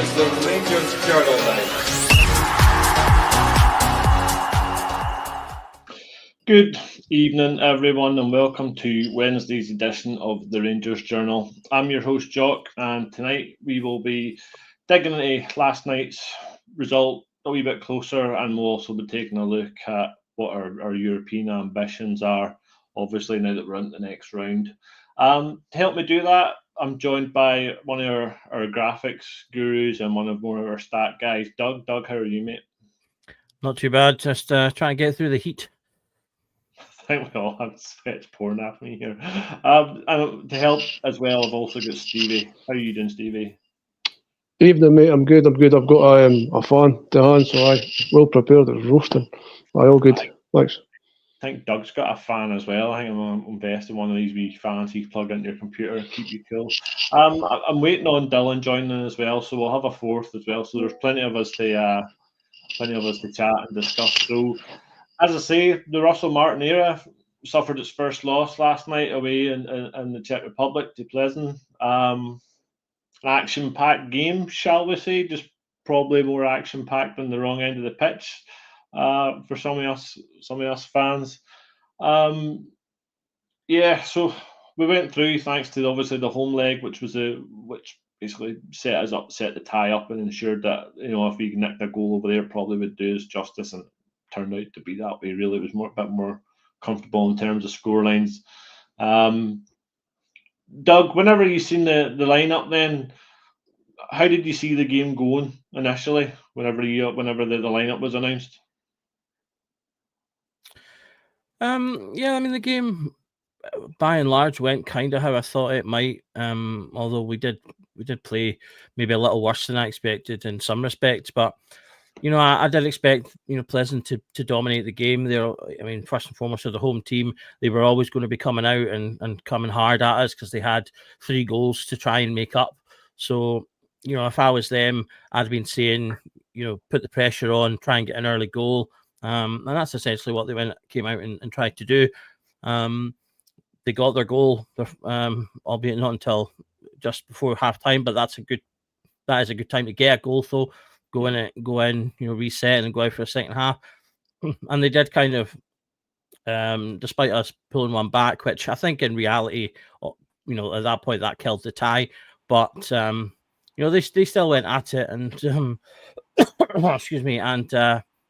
It's the Rangers Journal now. Good evening, everyone, and welcome to Wednesday's edition of the Rangers Journal. I'm your host, Jock, and tonight we will be digging into last night's result a wee bit closer, and we'll also be taking a look at what our European ambitions are, obviously, now that we're in the next round. To help me do that, I'm joined by one of our graphics gurus and one of our stat guys, Doug. Doug, how are you, mate? Not too bad, just trying to get through the heat. I think we all have sketch porn at me here. And to help as well, I've also got Stevie. How are you doing, Stevie? Evening, mate. I'm good. I've got a fan to hand, so I well prepared. It's roasting. All good. Thanks. I think Doug's got a fan as well. I think I'm investing in one of these wee fans you plug into your computer, keep you cool. I'm waiting on Dylan joining as well, so we'll have a fourth as well. So there's plenty of us to chat and discuss. So, as I say, the Russell Martin era suffered its first loss last night away in the Czech Republic to Plzen. An action-packed game, shall we say? Just probably more action-packed than the wrong end of the pitch for some of us fans. So we went through thanks to obviously the home leg, which basically set the tie up and ensured that if we nicked a goal over there, it probably would do us justice, and it turned out to be that way. Really, it was a bit more comfortable in terms of scorelines. Doug, whenever you seen the lineup, then how did you see the game going initially? Whenever the lineup was announced. The game by and large went kind of how I thought it might. Although we did play maybe a little worse than I expected in some respects, but I did expect Plzen to dominate the game. First and foremost, as a home team, they were always going to be coming out and coming hard at us because they had 3 goals to try and make up. So if I was them, I'd been saying put the pressure on, try and get an early goal. And that's essentially what they came out and tried to do. They got their goal, albeit not until just before half time, but that is a good time to get a goal. So go in, reset and go out for a second half. And they did kind of, despite us pulling one back, which I think in reality, at that point that killed the tie. But they still went at it and excuse me, and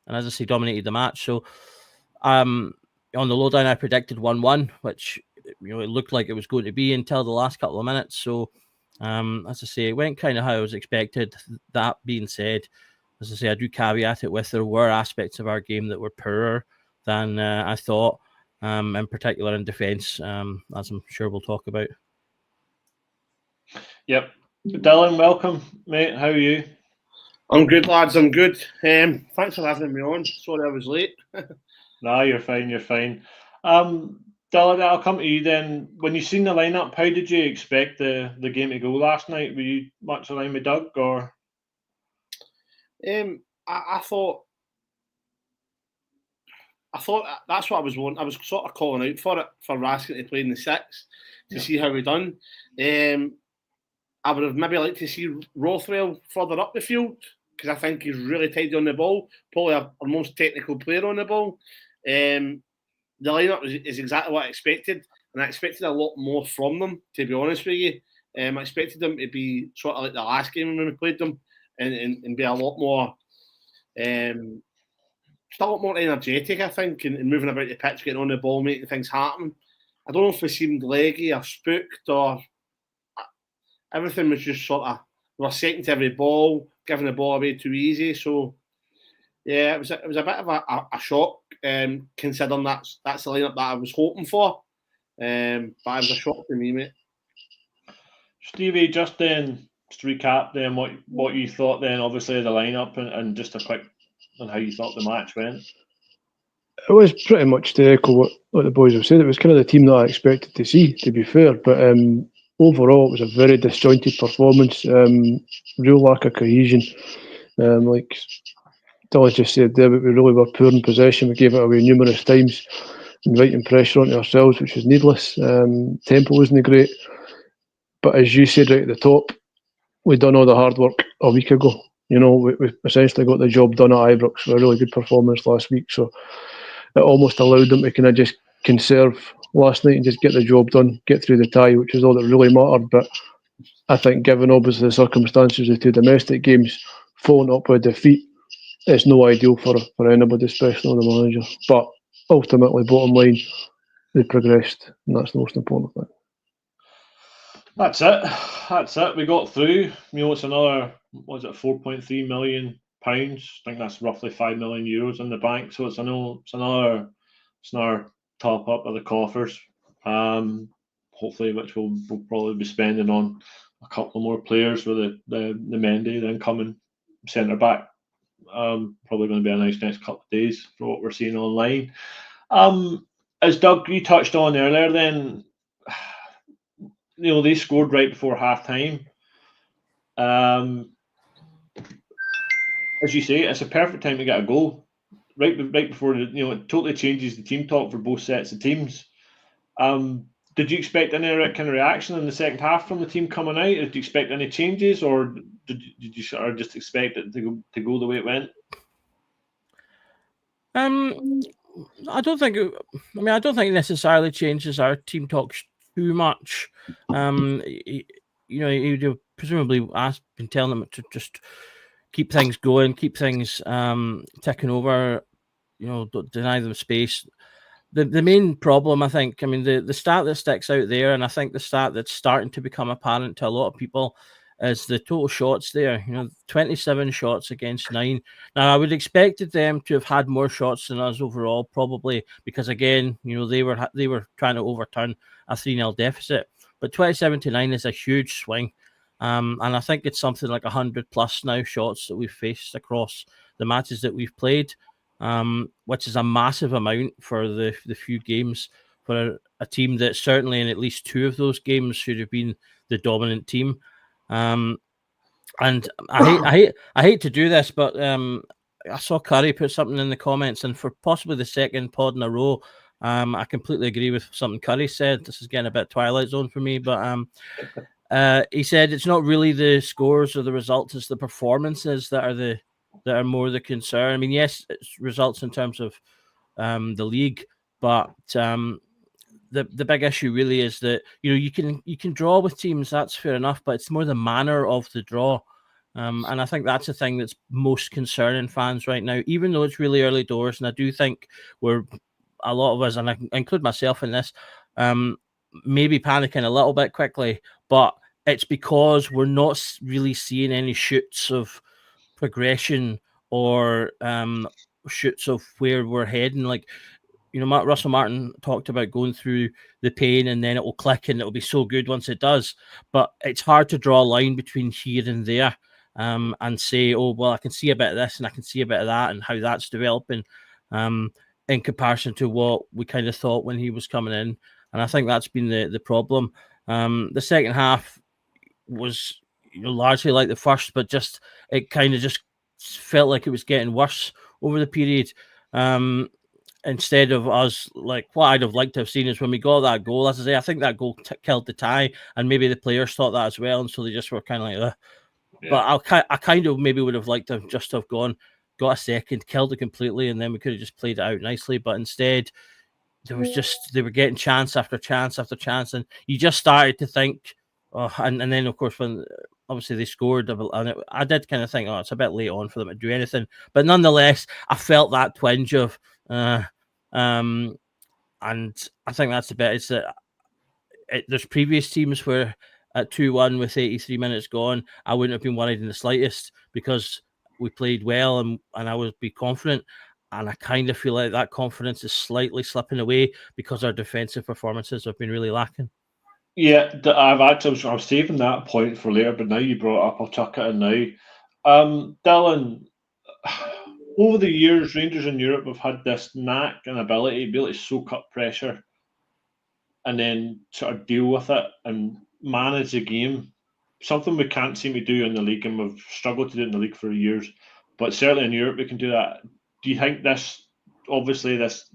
as I say, dominated the match. So on the lowdown, I predicted 1-1, which it looked like it was going to be until the last couple of minutes. So as I say, it went kind of how I was expected. That being said, as I say, I do caveat it with there were aspects of our game that were poorer than I thought, in particular in defence, as I'm sure we'll talk about. Yep. Dylan, welcome, mate. How are you? I'm good, lads. I'm good. Thanks for having me on. Sorry I was late. No, you're fine. Dylan, I'll come to you then. When you seen the lineup, how did you expect the game to go last night? Were you much aligned with Doug, or? I thought that's what I was wanting. I was sort of calling out for Raskin to play in the 6 to see how we done. I would have maybe liked to see Rothwell further up the field because I think he's really tidy on the ball, probably our most technical player on the ball. The lineup is exactly what I expected, and I expected a lot more from them, to be honest with you. I expected them to be sort of like the last game when we played them and be a lot more energetic, I think, and moving about the pitch, getting on the ball, making things happen. I don't know if we seemed leggy or spooked or everything was just sort of, we were second to every ball, giving the ball away too easy. So, yeah, it was a bit of a shock, considering that's the lineup that I was hoping for. But it was a shock to me, mate. Stevie, just to recap then what you thought then, obviously, of the lineup and just a quick on how you thought the match went. It was pretty much to echo what the boys have said. It was kind of the team that I expected to see, to be fair. But overall, it was a very disjointed performance, real lack of cohesion. Like Dylan just said there, we really were poor in possession. We gave it away numerous times, inviting pressure onto ourselves, which was needless. Tempo wasn't great. But as you said right at the top, we'd done all the hard work a week ago. You know, we essentially got the job done at Ibrox with a really good performance last week. So it almost allowed them to kind of just conserve last night and just get the job done, get through the tie, which is all that really mattered. But I think, given obviously the circumstances of the 2 domestic games, following up with defeat, it's no ideal for anybody, especially the manager. But ultimately, bottom line, they progressed, and that's the most important thing. That's it. That's it. We got through. You know, it's another, was it £4.3 million? I think that's roughly €5 million in the bank. So it's another top up of the coffers. Hopefully, which we'll probably be spending on a couple more players with the Mendy, the incoming centre back. Probably going to be a nice next couple of days for what we're seeing online. As Doug, you touched on earlier, then, you know, they scored right before half time. As you say, it's a perfect time to get a goal. Right before, you know, it totally changes the team talk for both sets of teams. Did you expect any kind of reaction in the second half from the team coming out? Did you expect any changes, or did you sort of just expect it to go the way it went? I don't think it necessarily changes our team talk too much. You know, you'd have presumably been telling them to just keep things going, keep things ticking over. You know, don't deny them space. The main problem, I think, I mean, the stat that sticks out there, and I think the stat that's starting to become apparent to a lot of people, is the total shots there. You know, 27 shots against 9. Now, I would expected them to have had more shots than us overall, probably, because again, you know, they were trying to overturn a 3-0 deficit. But 27-9 is a huge swing. And I think it's something like 100 plus now shots that we've faced across the matches that we've played. Which is a massive amount for the few games for a team that certainly in at least 2 of those games should have been the dominant team. And I hate to do this, but I saw Curry put something in the comments, and for possibly the second pod in a row, I completely agree with something Curry said. This is getting a bit Twilight Zone for me, but he said it's not really the scores or the results, it's the performances that are more the concern. I mean, yes, it's results in terms of the league, but the big issue really is that, you know, you can draw with teams, that's fair enough, but it's more the manner of the draw. And I think that's the thing that's most concerning fans right now, even though it's really early doors. And I do think a lot of us, and I include myself in this, maybe panicking a little bit quickly, but it's because we're not really seeing any shoots of progression or shoots of where we're heading. Like, you know, Russell Martin talked about going through the pain and then it will click and it'll be so good once it does. But it's hard to draw a line between here and there and say, oh, well, I can see a bit of this and I can see a bit of that and how that's developing in comparison to what we kind of thought when he was coming in. And I think that's been the problem. The second half was, you know, largely like the first, but just it kind of just felt like it was getting worse over the period. Instead of us, like, what I'd have liked to have seen is when we got that goal, as I say, I think that goal killed the tie, and maybe the players thought that as well, and so they just were kind of like, yeah. But I kind of maybe would have liked to just have got a second, killed it completely, and then we could have just played it out nicely. But instead, they were getting chance after chance after chance, and you just started to think, oh, and then of course when obviously they scored, and I did kind of think, oh, it's a bit late on for them to do anything. But nonetheless, I felt that twinge of, and I think that's the bit. It's that there's previous teams where at 2-1 with 83 minutes gone, I wouldn't have been worried in the slightest because we played well and I would be confident. And I kind of feel like that confidence is slightly slipping away because our defensive performances have been really lacking. Yeah, I was saving that point for later, but now you brought it up, I'll chuck it in now. Dylan, over the years, Rangers in Europe have had this knack and ability to be able to soak up pressure and then sort of deal with it and manage the game. Something we can't seem to do in the league, and we've struggled to do it in the league for years. But certainly in Europe, we can do that. Do you think this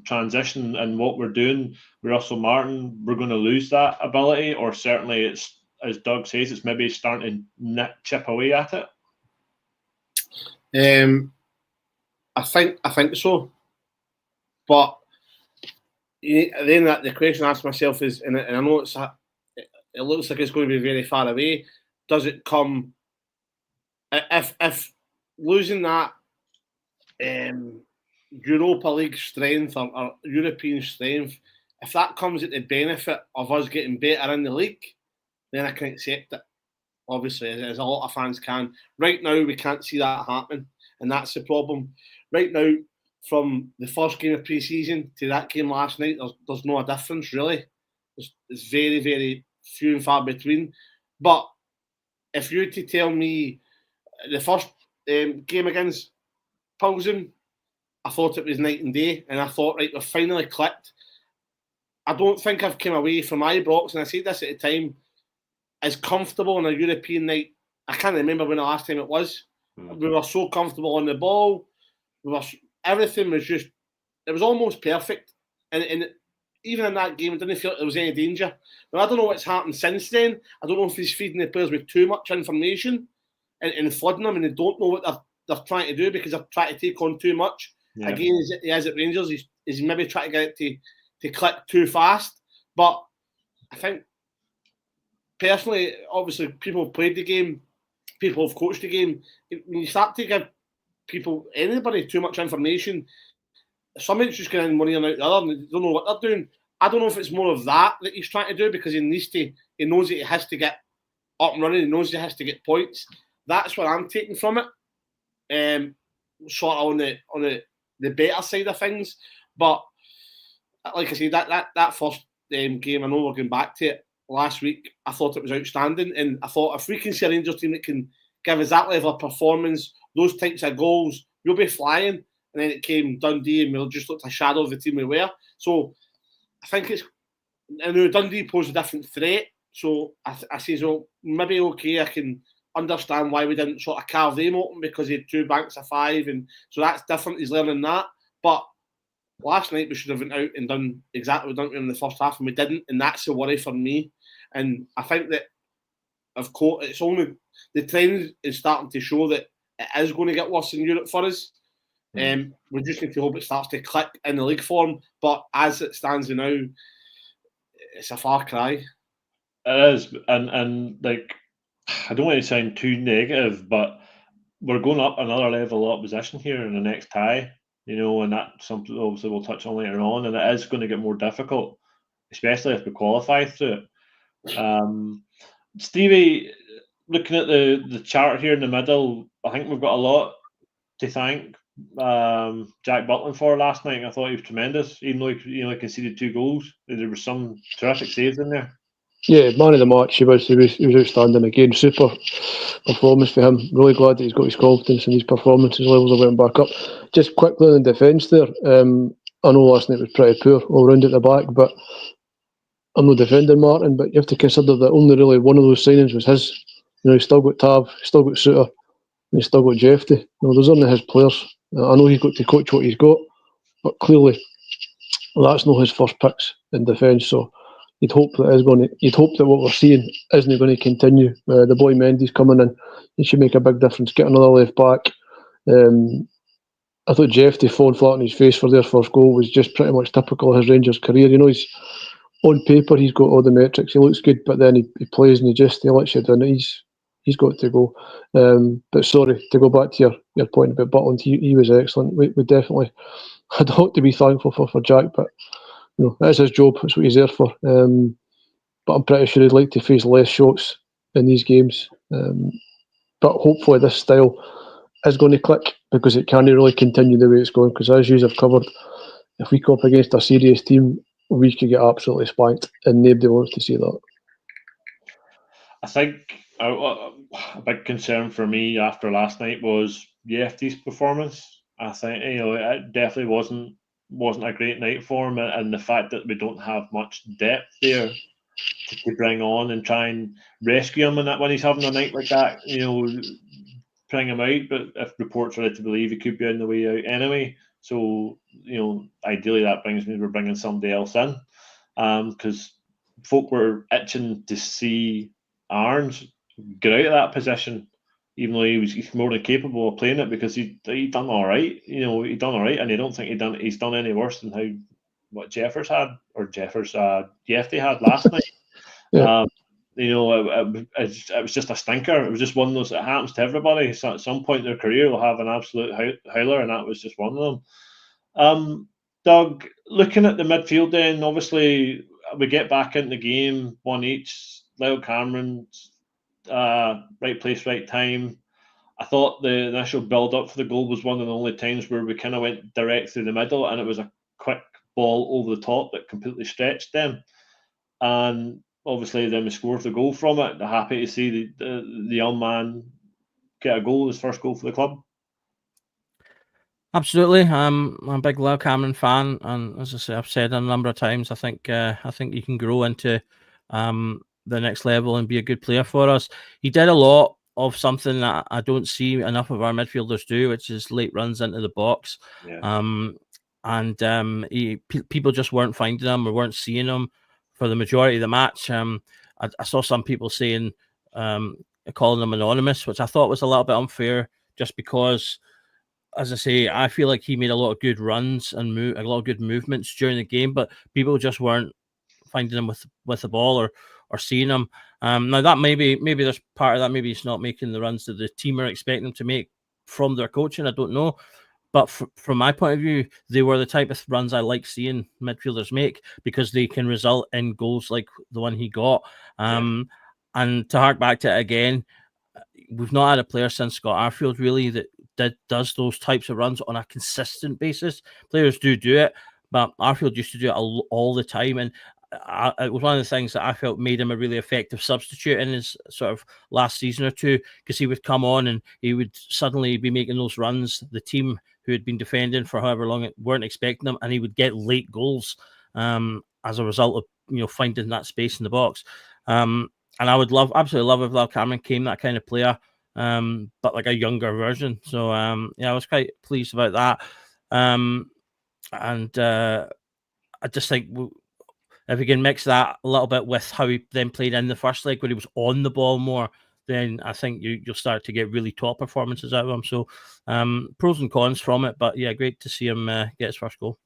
transition and what we're doing with Russell Martin, we're going to lose that ability? Or certainly it's, as Doug says, it's maybe starting to chip away at it? I think so, but then the question I ask myself is, and I know it looks like it's going to be very far away. Does it come if losing that Europa League strength or European strength, if that comes at the benefit of us getting better in the league, then I can accept it. Obviously, as a lot of fans can. Right now, we can't see that happening, and that's the problem. Right now, from the first game of pre-season to that game last night, there's no difference, really. It's very, very few and far between. But if you were to tell me the first game against Plzen, I thought it was night and day, and I thought, right, we've finally clicked. I don't think I've come away from Ibrox, and I said this at the time, as comfortable on a European night. I can't remember when the last time it was. We were so comfortable on the ball. Everything was just, it was almost perfect. And even in that game, I didn't feel like there was any danger. But I don't know what's happened since then. I don't know if he's feeding the players with too much information and flooding them, and they don't know what they're trying to do because they're trying to take on too much. Yeah. Again, he is at Rangers. He's maybe trying to get it to click too fast. But I think, personally, obviously, people have played the game, people have coached the game. When you start to give anybody too much information, somebody's just going in one ear and out the other, and they don't know what they're doing. I don't know if it's more of that he's trying to do because he knows that he has to get up and running, he knows he has to get points. That's what I'm taking from it. Sort of on the better side of things. But like I said, that first game, I know we're going back to it, last week, I thought it was outstanding, and I thought if we can see a Rangers team that can give us that level of performance, those types of goals, we'll be flying. And then it came Dundee, and we just looked a shadow of the team we were. So I think I know Dundee posed a different threat. So I say, so maybe okay, I can understand why we didn't sort of carve them open because he had 2 banks of 5, and so that's different. He's learning that, but last night we should have went out and done exactly what we done in the first half, and we didn't, and that's the worry for me. And I think that, of course, it's only the trend is starting to show that it is going to get worse in Europe for us. We just need to hope it starts to click in the league form. But as it stands now, it's a far cry. It is, and like, I don't want to sound too negative, but we're going up another level of opposition here in the next tie. And that's something obviously we'll touch on later on, and it is going to get more difficult, especially if we qualify through it. Stevie, looking at the chart here in the middle, I think we've got a lot to thank Jack Butland for last night. I thought he was tremendous, even though he conceded 2 goals. There were some terrific saves in there. Yeah, man of the match. He was outstanding again. Super performance for him. Really glad that he's got his confidence in his performances levels are went back up. Just quickly in defence there, I know last night was pretty poor all round at the back, but I'm not defending Martin, but you have to consider that only really one of those signings was his. He's still got Tav, still got Suter, and he's still got Jeffy. Those aren't his players. I know he's got to coach what he's got, but clearly that's not his first picks in defence. So you'd hope that what we're seeing isn't going to continue. The boy Mendy's coming in; he should make a big difference. Get another left back. I thought Jeffy falling flat on his face for their first goal was just pretty much typical of his Rangers career. He's on paper, he's got all the metrics. He looks good, but then he plays and he lets you down. He's got to go. But sorry, to go back to your point about Butland, he was excellent. We definitely had a lot to be thankful for Jack, but that's his job. That's what he's there for. But I'm pretty sure he'd like to face less shots in these games. But hopefully this style is going to click because it can't really continue the way it's going. Because as you have covered, if we go up against a serious team, we could get absolutely spanked, and nobody wants to see that. I think a big concern for me after last night was Yefty's performance. I think it definitely wasn't a great night for him, and the fact that we don't have much depth there to bring on and try and rescue him when he's having a night like that, bring him out. But if reports are led to believe, he could be on the way out anyway. So, ideally that brings me we're bringing somebody else in, because folk were itching to see Arns get out of that position even though he's more than capable of playing it, because he done all right. He done all right, and I don't think he's done any worse than what Jeffers Jeffrey had last night. Yeah. It was just a stinker. It was just one of those that happens to everybody. So at some point in their career, they'll have an absolute howler, and that was just one of them. Doug, looking at the midfield, then obviously we get back into the game, one each. Lyle Cameron, right place, right time. I thought the initial build up for the goal was one of the only times where we kind of went direct through the middle, and it was a quick ball over the top that completely stretched them. And obviously, then we scored the goal from it. They're happy to see the young man get a goal, his first goal for the club. Absolutely. I'm a big Lyle Cameron fan, and as I say, I've said a number of times, I think he can grow into the next level and be a good player for us. He did a lot of something that I don't see enough of our midfielders do, which is late runs into the box. Yeah. People just weren't finding him or weren't seeing him for the majority of the match. I saw some people saying, calling him anonymous, which I thought was a little bit unfair, just because, as I say, I feel like he made a lot of good runs and a lot of good movements during the game, but people just weren't finding him with the ball or seeing him. Now that maybe there's part of that. Maybe he's not making the runs that the team are expecting him to make from their coaching. I don't know. But from my point of view, they were the type of runs I like seeing midfielders make, because they can result in goals like the one he got. And to hark back to it again, we've not had a player since Scott Arfield really that does those types of runs on a consistent basis. Players do it, but Arfield used to do it all the time. And it was one of the things that I felt made him a really effective substitute in his sort of last season or two, because he would come on and he would suddenly be making those runs. The team who had been defending for however long weren't expecting them, and he would get late goals as a result of finding that space in the box. And I would absolutely love if Lyle Cameron came that kind of player, but like a younger version. So I was quite pleased about that. And I just think if we can mix that a little bit with how he then played in the first leg, where he was on the ball more, then I think you'll start to get really top performances out of him. So pros and cons from it, but yeah, great to see him get his first goal.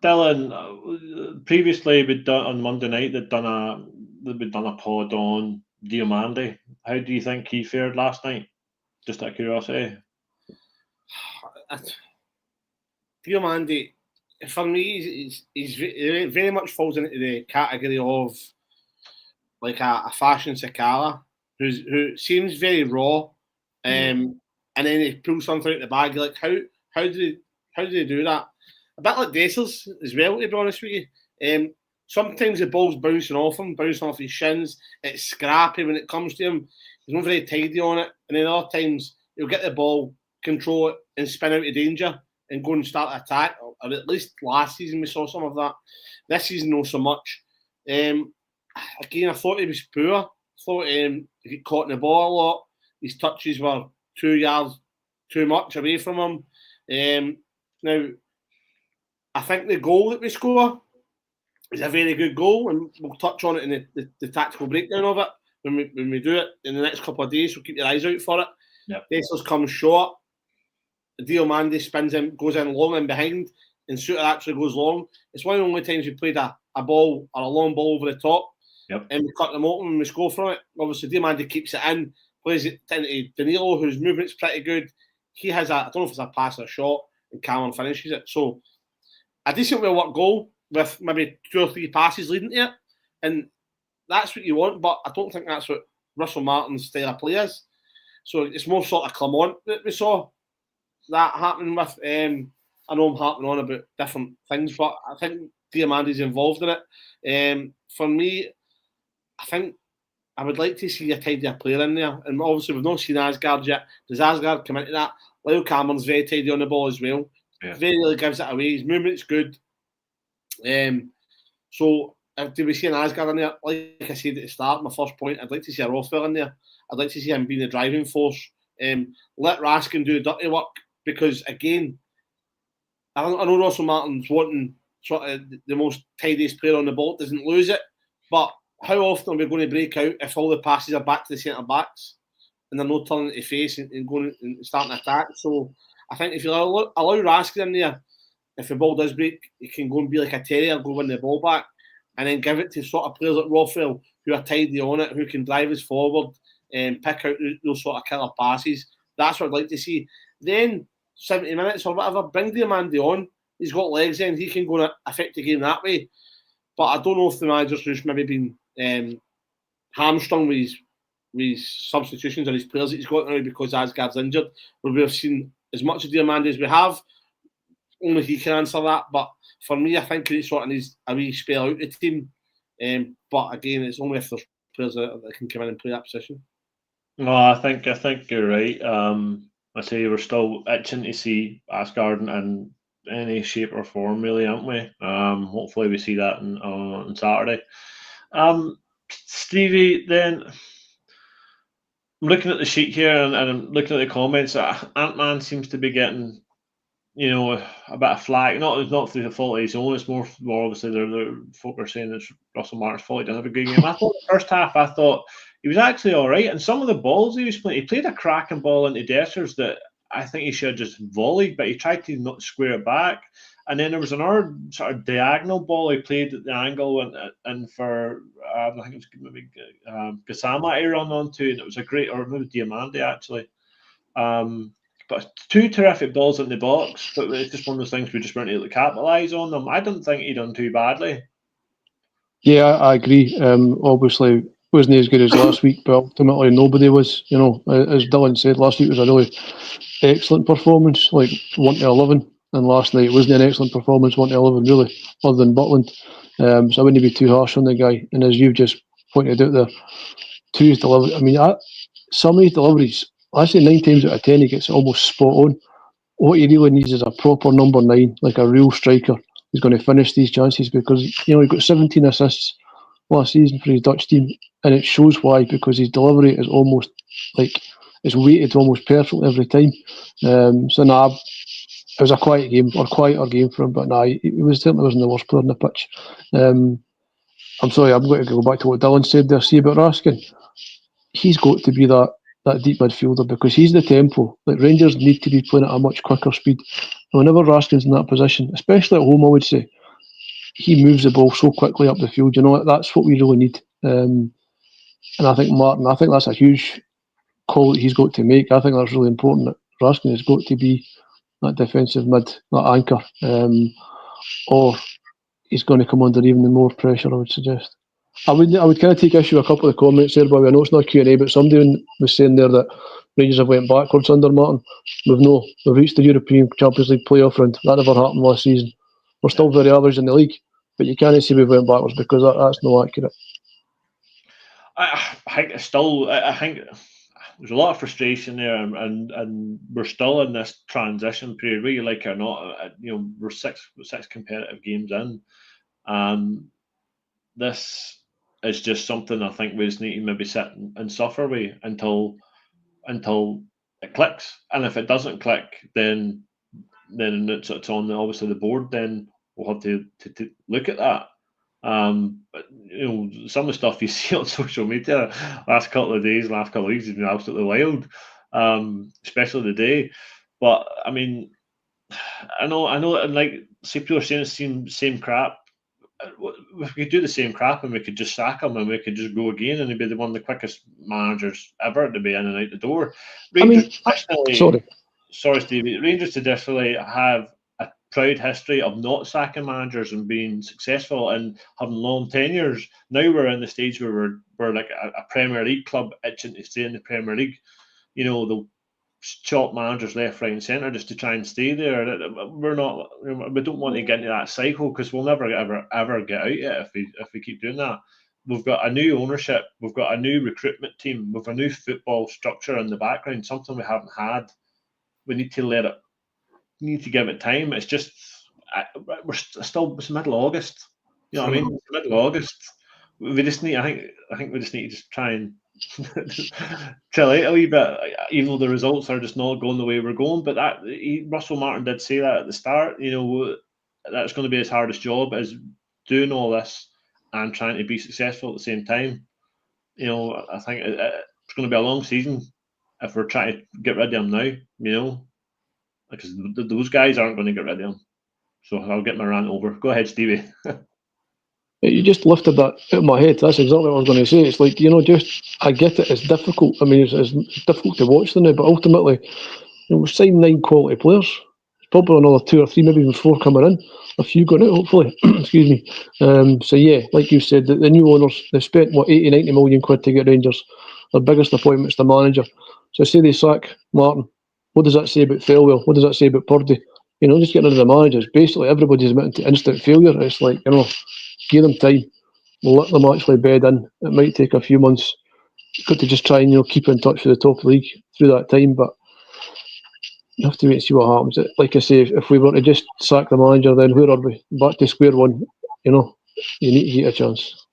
Dylan, previously on Monday night we'd done a pod on Diomande. How do you think he fared last night? Just out of curiosity. Diomande, for me, he's very much falls into the category of like a fashion Sakala, who seems very raw, and then he pulls something out the bag. You're like, how do they do that? A bit like Dessers as well, to be honest with you. Sometimes the ball's bouncing off him, bouncing off his shins. It's scrappy when it comes to him. He's not very tidy on it. And then other times he'll get the ball, control it, and spin out of danger and go and start an attack. Or at least last season we saw some of that. This season, not so much. Again, I thought he was poor. I thought he got caught in the ball a lot. His touches were 2 yards too much away from him. Now, I think the goal that we score is a very good goal, and we'll touch on it in the tactical breakdown of it when we do it in the next couple of days. So keep your eyes out for it. Yep. Dessers comes short. Diomande spins in, goes in long and behind, and Suter actually goes long. It's one of the only times we played a ball or a long ball over the top, and we cut them open and we score from it. Obviously, Diomande keeps it in, plays it into Danilo, whose movement's pretty good. He has I don't know if it's a pass or a shot, and Cameron finishes it. So a decent well-worked goal with maybe 2 or 3 passes leading to it, and that's what you want. But I don't think that's what Russell Martin's style of play is. So it's more sort of Clermont that we saw that happening with. I know I'm harping on about different things, but I think Diamande's involved in it. For me, I think I would like to see a tidier player in there, and obviously we've not seen Asgard yet. Does Asgard come into that? Lyle Cameron's very tidy on the ball as well. Very really gives it away. His movement's good. So do we see an Asgard in there? Like I said at the start, my first point, I'd like to see a Rothwell in there. I'd like to see him being the driving force. Let Raskin do dirty work, because again, I know Russell Martin's wanting sort of the most tidiest player on the ball, doesn't lose it. But how often are we going to break out if all the passes are back to the centre backs? and they're not turning to face and going and starting to attack. So I think if you allow Raskin in there, if the ball does break, he can go and be like a terrier, go win the ball back, and then give it to sort of players like Rothwell who are tidy on it, who can drive us forward and pick out those sort of killer passes. That's what I'd like to see. Then 70 minutes or whatever, bring Diamandi on. He's got legs in, he can go and affect the game that way. But I don't know if the manager's just maybe been hamstrung with his substitutions or his players that he's got now because Asgard's injured. Where we've seen as much of Diamandi as we have, only he can answer that. But for me, I think he sort of needs a wee spell out the team. But again, it's only if there's players that can come in and play that position. No, I think you're right. I say we're still itching to see Asgard in any shape or form, really, aren't we? Hopefully, we see that on Saturday. Stevie, then I'm looking at the sheet here and I'm looking at the comments. Ant-Man seems to be getting, a bit of flack. Not through the fault of his own. It's more obviously the folk are saying it's Russell Martin's fault. He doesn't have a good game. I thought the first half, I thought he was actually all right. And some of the balls he was playing, he played a cracking ball into Dessers that I think he should have just volleyed, but he tried to not square it back. And then there was another sort of diagonal ball he played at the angle and for I think it was maybe Gassama to run onto, and it was a great, or maybe Diamandi actually. But two terrific balls in the box, but it's just one of those things we just weren't able to capitalise on them. I didn't think he done too badly. Yeah, I agree. Obviously, wasn't as good as last week, but ultimately nobody was. As Dylan said, last week was a really excellent performance, like 1-11, and last night wasn't an excellent performance, 1-11, really, other than Butland. So I wouldn't be too harsh on the guy. And as you've just pointed out there, Tu's delivery. I mean, some of his deliveries, I say 9 times out of 10, he gets almost spot on. What he really needs is a proper number 9, like a real striker who's going to finish these chances, because he got 17 assists last season for his Dutch team, and it shows why, because his delivery is almost like it's weighted almost perfectly every time. It was a quiet game, or quieter game for him, but he certainly wasn't the worst player on the pitch. I'm sorry, I'm going to go back to what Dylan said there. See about Raskin, he's got to be that deep midfielder, because he's the tempo. Like, Rangers need to be playing at a much quicker speed. And whenever Raskin's in that position, especially at home, I would say, he moves the ball so quickly up the field. That's what we really need. And I think Martin, that's a huge call that he's got to make. I think that's really important, that Raskin has got to be that defensive mid, that anchor, or he's going to come under even more pressure, I would suggest. I would kind of take issue with a couple of the comments there, but I know it's not Q&A, but somebody was saying there that Rangers have went backwards under Martin. We've reached the European Champions League playoff round. That never happened last season. We're still very average in the league, but you can't say we've went backwards, because that's not accurate. I think there's a lot of frustration there, and we're still in this transition period, whether you like it or not. We're six competitive games in. This is just something I think we just need to maybe sit and suffer with until it clicks. And if it doesn't click, then it's on obviously the board. Then we'll have to look at that. But some of the stuff you see on social media last couple of days, last couple of weeks has been absolutely wild, especially today. But I mean, I know, and like, see, people are saying the same crap. If we could do the same crap and we could just sack him and we could just go again, and he'd be one of the quickest managers ever to be in and out the door. Rangers sorry, Stevie. Rangers traditionally have a proud history of not sacking managers and being successful and having long tenures. Now we're in the stage where we're like a Premier League club itching to stay in the Premier League. They'll chop managers left, right, and centre just to try and stay there. We don't want to get into that cycle, because we'll never ever get out yet if we keep doing that. We've got a new ownership, we've got a new recruitment team, we've a new football structure in the background, something we haven't had. We need to give it time. It's just it's middle August. You know what I mean? It's middle August. We just need. I think we just need to just try and chill out a wee bit, even though the results are just not going the way we're going. But Russell Martin did say that at the start. That's going to be his hardest job, is doing all this and trying to be successful at the same time. I think it's going to be a long season. if we're trying to get rid of him now, because those guys aren't going to get rid of him. So I'll get my rant over. Go ahead, Stevie. You just lifted that out of my head. That's exactly what I was going to say. It's like, I get it. It's difficult. I mean, it's difficult to watch them now, but ultimately, we've signed 9 quality players. There's probably another 2 or 3, maybe even 4 coming in. A few going out, hopefully. Excuse me. So yeah, like you said, the new owners, they spent 80, 90 million quid to get Rangers. Their biggest appointment's the manager. So say they sack Martin. What does that say about Fairwell? What does that say about Purdy? Just getting rid of the managers. Basically, everybody's admitting to instant failure. It's like, give them time. Let them actually bed in. It might take a few months. Got to just try and keep in touch with the top league through that time, but you have to wait and see what happens. Like I say, if we were to just sack the manager, then where are we? Back to square one. You need to get a chance.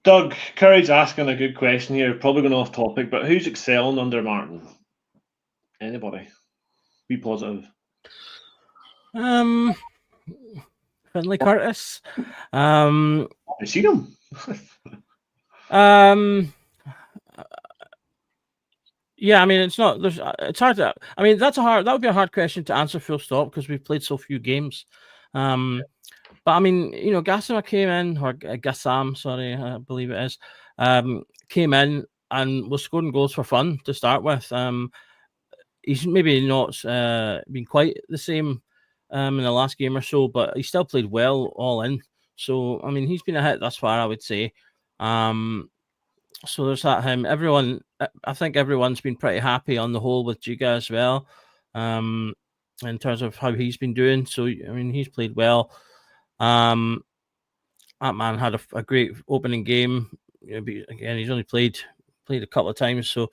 Doug, Curry's asking a good question here, probably going off topic, but who's excelling under Martin? Anybody? Be positive. Finlay Curtis. I've seen him. Yeah, I mean, it's hard to. I mean, that would be a hard question to answer full stop because we've played so few games. But I mean, Gassama came in, or Gassam, sorry, I believe it is, came in and was scoring goals for fun to start with. He's maybe not been quite the same in the last game or so, but he still played well all in. So, I mean, he's been a hit thus far, I would say. So there's that him. I think everyone's been pretty happy on the whole with Giga as well, in terms of how he's been doing. So, I mean, he's played well. That man had a great opening game. Again, he's only played a couple of times. So,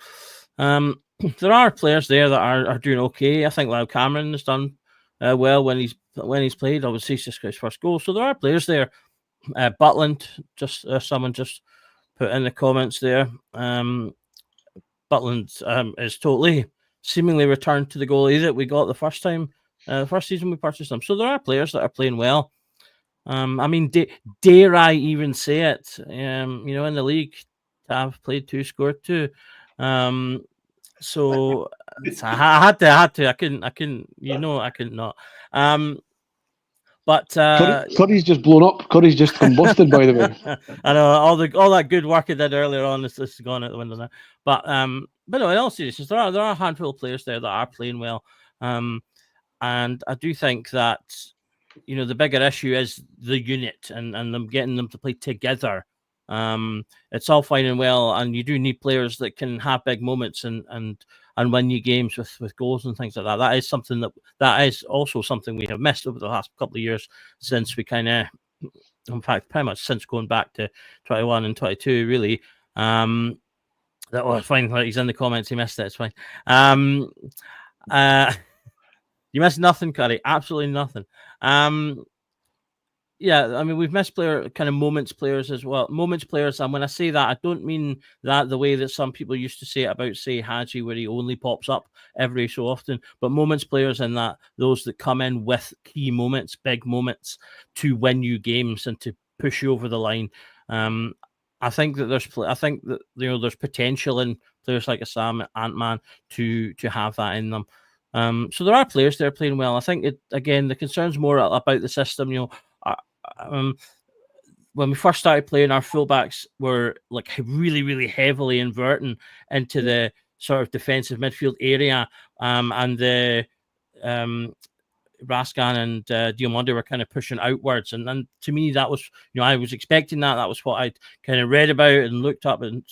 there are players there that are doing okay. I think Lau Cameron has done well when he's played. Obviously, he's just got his first goal. So there are players there. Butland, someone just put in the comments there. Butland is totally seemingly returned to the goalie that we got the first time, the first season we purchased him. So there are players that are playing well. I mean, dare I even say it? In the league, I've played 2, scored 2. So I had to. I couldn't. I couldn't not. But Curry's just blown up. Curry's just combusted, by the way. I know all that good work I did earlier on is gone out the window now. But no, in all seriousness, there are a handful of players there that are playing well. And I do think that the bigger issue is the unit and them getting them to play together. It's all fine and well, and you do need players that can have big moments and win you games with goals and things like that. That is something that is also something we have missed over the last couple of years since we kind of, in fact, pretty much since going back to 21 and 22, really. That was fine. He's in the comments. He missed it. It's fine. You missed nothing, Curry. Absolutely nothing. Yeah, I mean, we've missed moments players as well. Moments players, and when I say that, I don't mean that the way that some people used to say it about, say, Hadji, where he only pops up every so often, but moments players in that those that come in with key moments, big moments to win you games and to push you over the line. I think that there's potential in players like Assam, Ant-Man to have that in them. So there are players there playing well. I think the concern's more about the system. When we first started playing, our fullbacks were like really, really heavily inverting into the sort of defensive midfield area, and the Raskan and Diomande were kind of pushing outwards. And to me, that was, I was expecting that. That was what I'd kind of read about and looked up in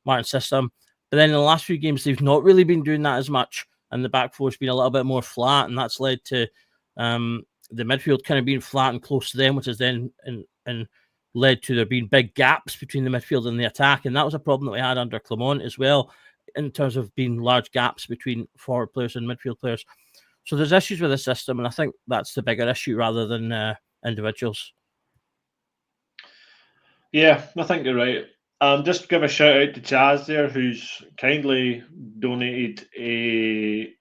Martin's system. But then in the last few games, they've not really been doing that as much, and the back four's been a little bit more flat, and that's led to the midfield kind of being flat and close to them, which has then and led to there being big gaps between the midfield and the attack. And that was a problem that we had under Clement as well, in terms of being large gaps between forward players and midfield players. So there's issues with the system, and I think that's the bigger issue rather than individuals. Yeah, I think you're right. Just give a shout out to Chaz there, who's kindly donated a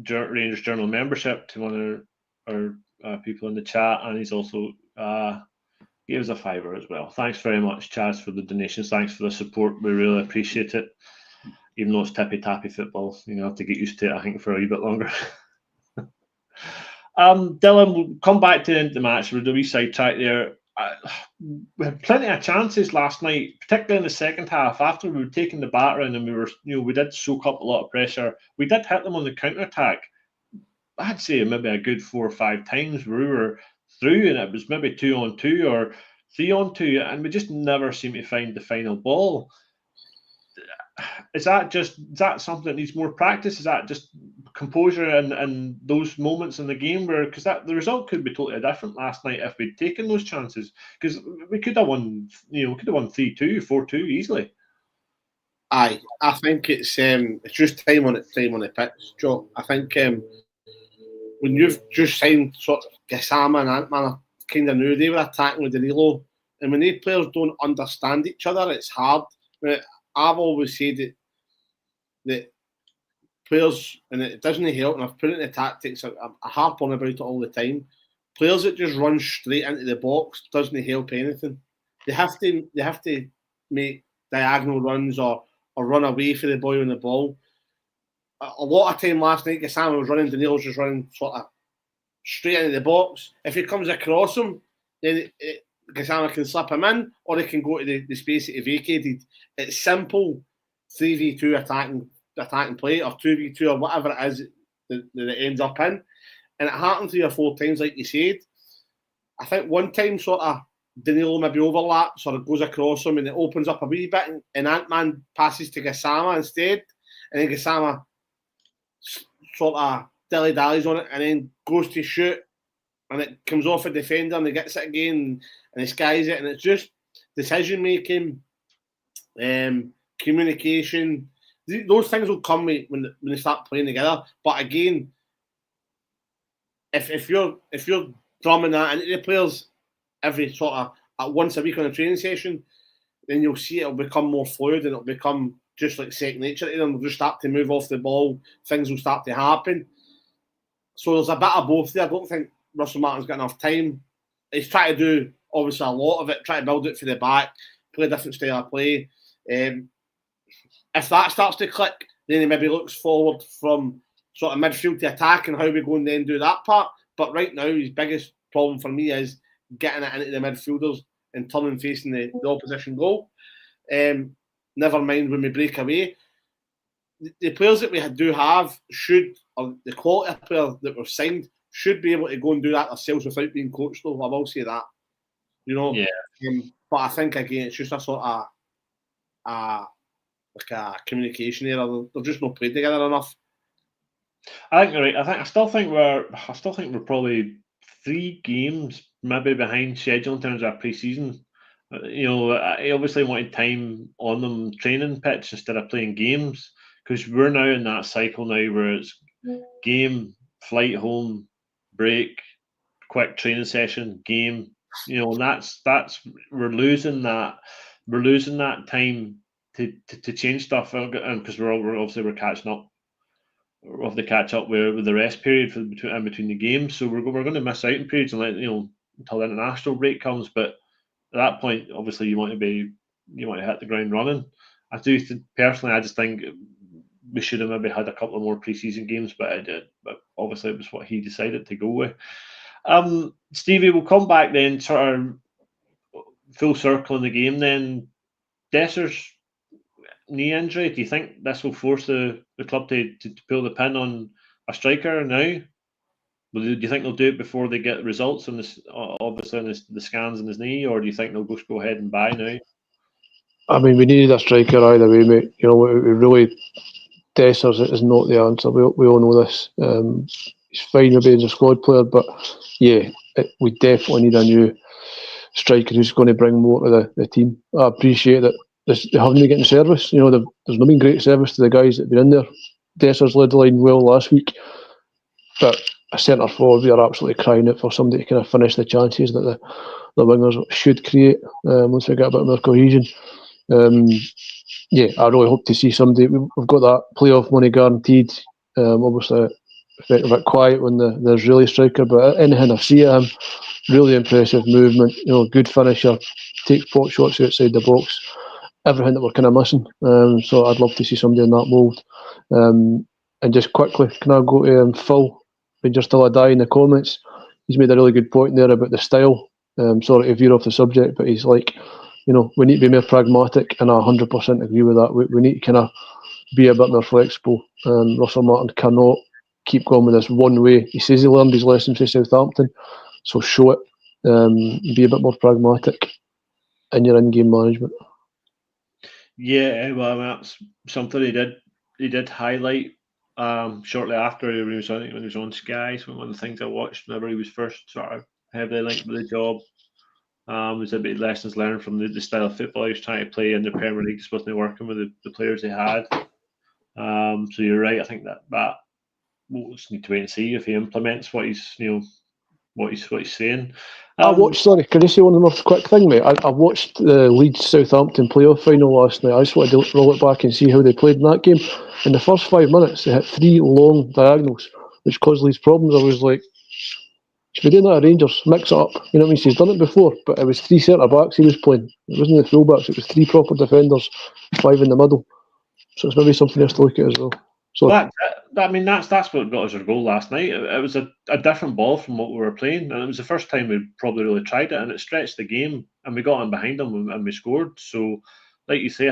Rangers Journal membership to one of our people in the chat, and he's also gave us a $5 as well. Thanks very much, Chaz, for the donations. Thanks for the support. We really appreciate it. even though it's tippy-tappy football. You have to get used to it, I think, for a wee bit longer. Dylan, we'll come back to the end of the match. We're the wee sidetrack there. We had plenty of chances last night, particularly in the second half. After we were taking the battering and we did soak up a lot of pressure. We did hit them on the counter-attack. I'd say maybe a good 4 or 5 times where we were through, and it was maybe 2-on-2 or 3-on-2, and we just never seem to find the final ball. Is that something that needs more practice? Is that just composure and those moments in the game where, because the result could be totally different last night if we'd taken those chances, because we could have won, we could have won 3-2, 4-2 easily. Aye, I think it's just time on the pitch, Joe. I think when you've just signed sort of Gassama and Ant-Man, I kind of knew they were attacking with Danilo, and when these players don't understand each other, it's hard. I've always said that players, and it doesn't help, and I've put it in the tactics, I harp on about it all the time. Players that just run straight into the box doesn't help anything. They have to make diagonal runs or run away for the boy on the ball. A lot of time last night, Gassama was running, Danilo's just running sort of straight into the box. If he comes across him, then Gassama can slip him in, or he can go to the space that he vacated. It's simple 3v2 attacking play, or 2v2, or whatever it is that it ends up in. And it happened 3 or 4 times, like you said. I think one time sort of Danilo maybe overlaps or goes across him and it opens up a wee bit, and Ant-Man passes to Gassama instead, and then Gassama sort of dilly-dallies on it and then goes to shoot, and it comes off a defender and he gets it again and he skies it, and it's just decision-making, communication. Those things will come when they start playing together. But again, if you're drumming that into the players every sort of once a week on a training session, then you'll see it'll become more fluid and it'll become just like second nature to them. They'll just start to move off the ball. Things will start to happen. So there's a bit of both there. I don't think Russell Martin's got enough time. He's trying to do, obviously, a lot of it, try to build it for the back, play a different style of play. If that starts to click, then he maybe looks forward from sort of midfield to attack and how we go and then do that part. But right now, his biggest problem for me is getting it into the midfielders and turning facing the opposition goal. Never mind when we break away. The players that we do have should, or the quality of players that were signed, should be able to go and do that themselves without being coached, though. I will say that. Yeah. But I think, again, it's just a sort of like a communication error. They're just not played together enough. I think you're right. I still think we're probably 3 games maybe behind schedule in terms of our pre-season. I obviously wanted time on them training pitch instead of playing games, because we're now in that cycle now where it's game, flight home, break, quick training session, game. And that's we're losing that time to change stuff, and because we're catching up. We'll have to catch up with the rest period between the games, so we're going to miss out in periods and until the international break comes. But at that point, obviously, you want to hit the ground running. I do personally, I just think we should have maybe had a couple of more pre-season games, but I did. But obviously, it was what he decided to go with. Stevie, we'll come back then, sort of full circle in the game. Then Desser's knee injury. Do you think this will force the club to pull the pin on a striker now? Do you think they'll do it before they get results on this? Obviously, on the scans in his knee, or do you think they'll just go ahead and buy now? I mean, we needed a striker either way, mate. We really, Dessers is not the answer. We all know this. He's fine maybe as a squad player, but yeah, we definitely need a new striker who's going to bring more to the team. I appreciate that they haven't been getting service. There's not been great service to the guys that have been in there. Dessers led the line well last week, but a centre forward, we are absolutely crying out for somebody to kind of finish the chances that the wingers should create once we get a bit more cohesion. Yeah, I really hope to see somebody. We've got that playoff money guaranteed. Obviously, a bit quiet when there's really striker, but anything I see at him, really impressive movement. Good finisher, takes pot shots outside the box. everything that we're kind of missing. So I'd love to see somebody in that mould. And just quickly, can I go to Phil, Rangers Till I Die, in the comments? He's made a really good point there about the style. Sorry to veer off the subject, but he's like, we need to be more pragmatic, and I 100% agree with that. We need to kind of be a bit more flexible. Russell Martin cannot keep going with this one way. He says he learned his lesson from Southampton, so show it. Be a bit more pragmatic in your in-game management. Yeah, well, that's something he did highlight shortly after when he was on Sky. So one of the things I watched whenever he was first sort of heavily linked with the job was a bit lessons learned from the style of football he was trying to play in the Premier League. Just wasn't working with the players they had. So you're right. I think that we'll just need to wait and see if he implements what he's what he's saying. I watched. Sorry, can I say one more quick thing, mate? I watched the Leeds Southampton playoff final last night. I just wanted to roll it back and see how they played in that game. In the first 5 minutes, they hit 3 long diagonals, which caused Leeds problems. I was like, should be doing that at Rangers. Mix it up. You know what I mean? He's done it before, but it was 3 centre backs he was playing. It wasn't the full backs. It was 3 proper defenders, 5 in the middle. So it's maybe something else to look at as well. So that's what got us our goal last night. It was a different ball from what we were playing, and it was the first time we probably really tried it, and it stretched the game, and we got in behind them and we scored. So, like you say,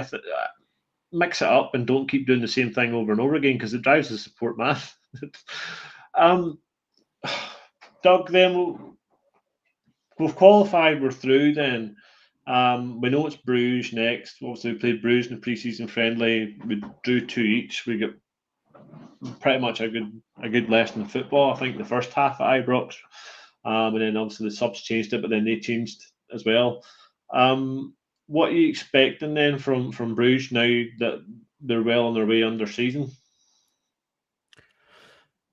mix it up and don't keep doing the same thing over and over again, because it drives the support man. Doug, then we've qualified. We're through. Then we know it's Bruges next. Obviously, we played Bruges in the pre-season friendly. We drew 2 each. We get pretty much a good lesson in football. I think the first half at Ibrox, and then obviously the subs changed it, but then they changed as well. What are you expecting then from Bruges now that they're well on their way under season?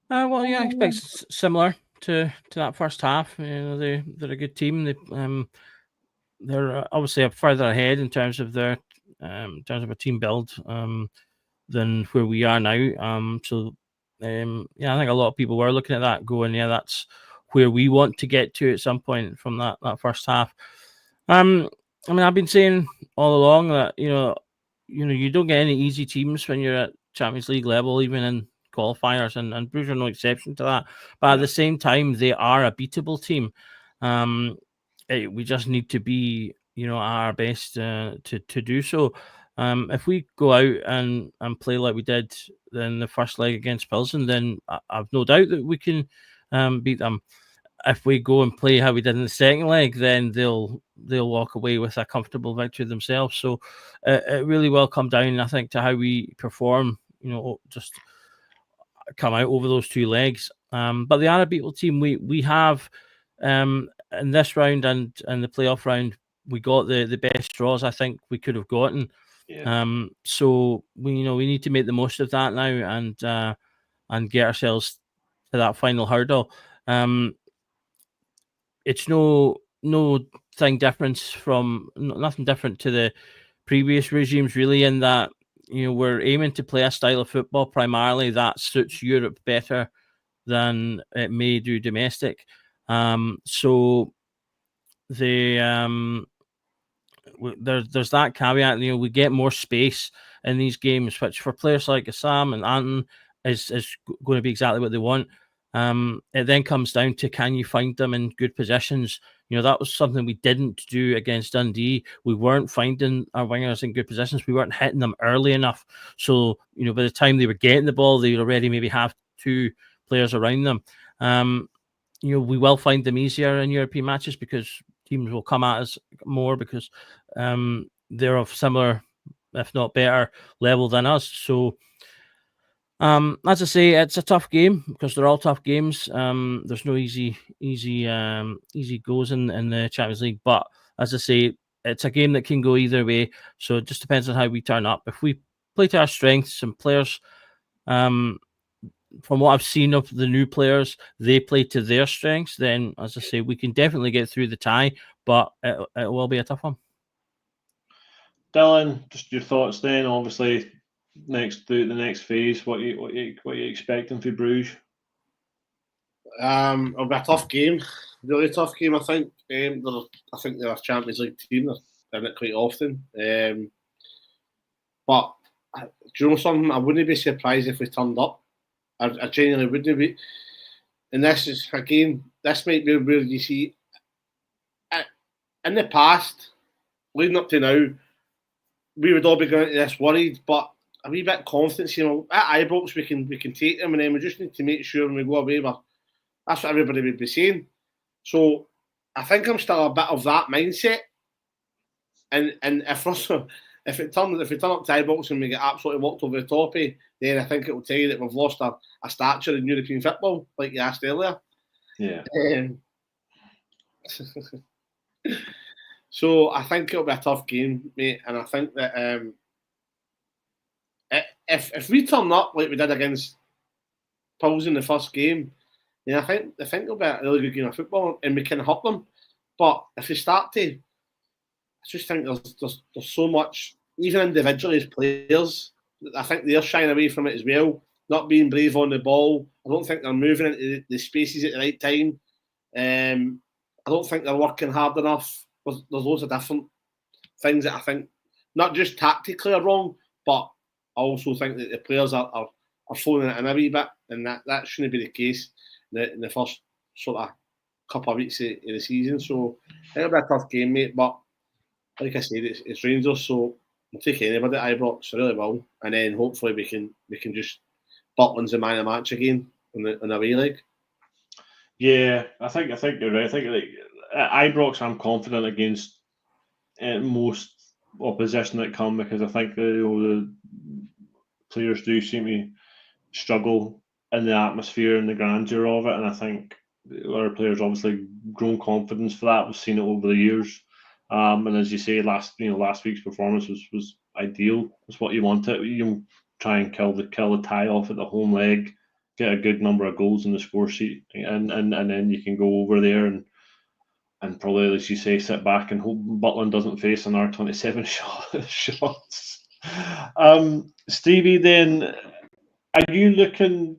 Well, yeah, I expect similar to that first half. They're a good team. They're obviously further ahead in terms of their a team build than where we are now. I think a lot of people were looking at that, going, yeah, that's where we want to get to at some point from that first half. I've been saying all along that you don't get any easy teams when you're at Champions League level, even in qualifiers, and Bruges are no exception to that. But at the same time, they are a beatable team. We just need to be, at our best to do so. If we go out and play like we did in the first leg against Plzen, then I've no doubt that we can beat them. If we go and play how we did in the second leg, then they'll walk away with a comfortable victory themselves. So it really will come down, I think, to how we perform. Just come out over those 2 legs. But they are a beatable team. We have in this round and the playoff round, we got the best draws I think we could have gotten. Yeah. So we need to make the most of that now and get ourselves to that final hurdle. It's nothing different to the previous regimes, really, in that we're aiming to play a style of football primarily that suits Europe better than it may do domestic. So there's that caveat. We get more space in these games, which for players like Sam and Anton is going to be exactly what they want. It then comes down to, can you find them in good positions? That was something we didn't do against Dundee. We weren't finding our wingers in good positions. We weren't hitting them early enough. So, by the time they were getting the ball, they already maybe have 2 players around them. We will find them easier in European matches because teams will come at us more because they're of similar, if not better, level than us. So, as I say, it's a tough game because they're all tough games. There's no easy goes in the Champions League. But as I say, it's a game that can go either way. So it just depends on how we turn up. If we play to our strengths and players, from what I've seen of the new players, they play to their strengths, then, as I say, we can definitely get through the tie, but it will be a tough one. Dylan, just your thoughts then. Obviously, the next phase, what you expecting for Bruges? It'll be a tough game, really tough game. I think. I think they're a Champions League team. They're in it quite often. But do you know something? I wouldn't be surprised if we turned up. I genuinely wouldn't be. And this is, again, this might be where you see, in the past, leading up to now, we would all be going into this worried, but a wee bit of confidence, you know, at Ibrox we can take them, and then we just need to make sure when we go away, that's what everybody would be saying. So I think I'm still a bit of that mindset. And if we turn up to Ibrox and we get absolutely walked over the top of, then I think it will tell you that we've lost a stature in European football, like you asked earlier. Yeah. So I think it'll be a tough game, mate, and I think that if we turn up like we did against Pils in the first game, then I think it'll be a really good game of football, and we can hurt them. But if we start to, I just think there's so much, even individually as players, I think they're shying away from it as well, not being brave on the ball. I don't think they're moving into the spaces at the right time. I don't think they're working hard enough. There's loads of different things that I think, not just tactically are wrong, but I also think that the players are phoning it in a wee bit, and that shouldn't be the case in the first sort of couple of weeks of the season. So I think it'll be a tough game, mate, but like I said, it's Rangers, so we'll take anybody at Ibrox, I really will, and then hopefully we can just Butland's the man of the match again in the away leg. Yeah, I think you're right. I think like at Ibrox, I'm confident against most opposition that come, because I think the players do seem to struggle in the atmosphere and the grandeur of it, and I think our players obviously grown confidence for that. We've seen it over the years, and as you say, last week's performance was ideal. It's what you wanted. You try and kill the tie off at the home leg, get a good number of goals in the score sheet, and then you can go over there and probably, as you say, sit back and hope Butland doesn't face an R27 shots. Stevie, then, are you looking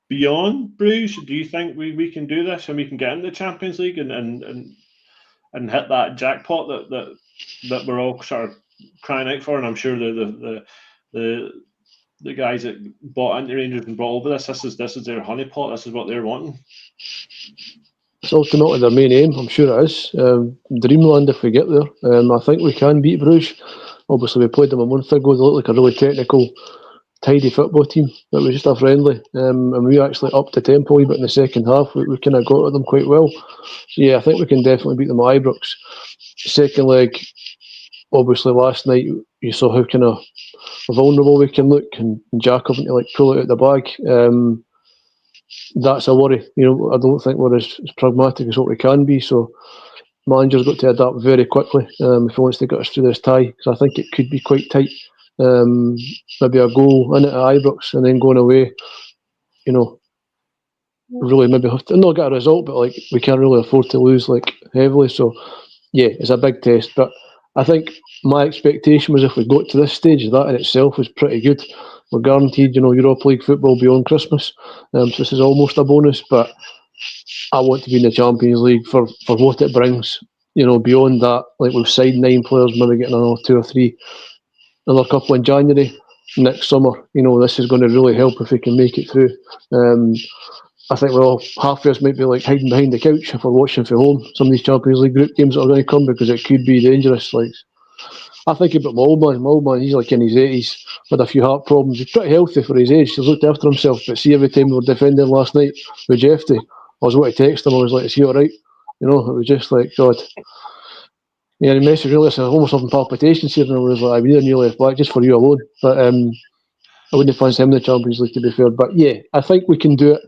beyond Bruges? Do you think we can do this and we can get into the Champions League and hit that jackpot that we're all sort of crying out for? And I'm sure the guys that bought into Rangers and brought over this is their honeypot. This is what they're wanting. It's ultimately their main aim, I'm sure it is. Dreamland if we get there. I think we can beat Bruges. Obviously, we played them a month ago. They look like a really technical, tidy football team. It was just a friendly. And we actually upped the tempo a wee bit in the second half. We kind of got at them quite well. So, yeah, I think we can definitely beat them at Ibrox. Second leg, obviously, last night, you saw how kind of vulnerable we can look, and Jack having to pull it out the bag. That's a worry. I don't think we're as pragmatic as what we can be. So manager's got to adapt very quickly if he wants to get us through this tie, because I think it could be quite tight. Maybe a goal in it at Ibrox and then going away. Really maybe have to not get a result, but we can't really afford to lose heavily. So yeah, it's a big test. But I think my expectation was if we got to this stage, that in itself was pretty good. We're guaranteed, Europa League football beyond Christmas. So this is almost a bonus, but I want to be in the Champions League for what it brings. Beyond that, we've signed 9 players, maybe getting another 2 or 3, another couple in January next summer. This is going to really help if we can make it through. I think half of us might be hiding behind the couch if we're watching from home some of these Champions League group games that are going to come, because it could be dangerous. I think about my old man, he's in his 80s, had a few heart problems. He's pretty healthy for his age, he's looked after himself, but see, every time we were defending last night with Jeffy, I was going to text him, I was like, is he alright? It was just God. Yeah, he messaged me, I almost having palpitations here, and I was like, I need a new left back just for you alone. But I wouldn't fancy him in the Champions League, to be fair. But yeah, I think we can do it,